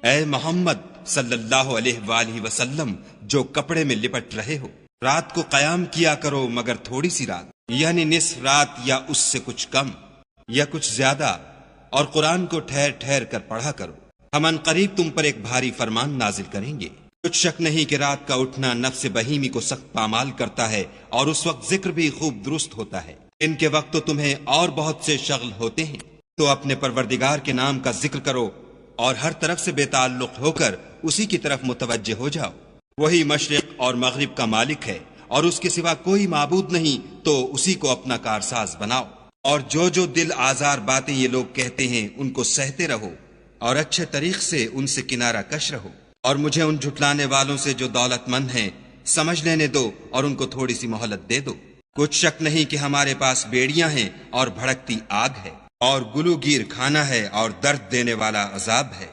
ऐ मोहम्मद सल्लल्लाहु अलैहि वसल्लम, जो कपड़े में लिपट रहे हो, रात को कयाम किया करो मगर थोड़ी सी रात, यानी निस्फ रात या उससे कुछ कम या कुछ ज्यादा, और कुरान को ठहर ठहर कर पढ़ा करो। हम अनकरीब तुम पर एक भारी फरमान नाजिल करेंगे। कुछ शक नहीं कि रात का उठना नफ्स बहीमी को सख्त पामाल करता है और उस वक्त जिक्र भी खूब दुरुस्त होता है। इनके वक्त तो तुम्हें और बहुत से शगल होते हैं, तो अपने परवरदिगार के नाम का जिक्र करो और हर तरफ से बेताल्लुक होकर उसी की तरफ मुतवज्जे हो जाओ। वही मशरिक और मगरिब का मालिक है और उसके सिवा कोई माबूद नहीं, तो उसी को अपना कारसाज बनाओ। और जो जो दिल आजार बातें ये लोग कहते हैं उनको सहते रहो और अच्छे तरीक से उनसे किनारा कश रहो। और मुझे उन झुटलाने वालों से जो दौलतमंद हैं समझ लेने दो और उनको थोड़ी सी मोहलत दे दो। कुछ शक नहीं कि हमारे पास बेड़ियां हैं और भड़कती आग है और गुलूगीर खाना है और दर्द देने वाला अजाब है।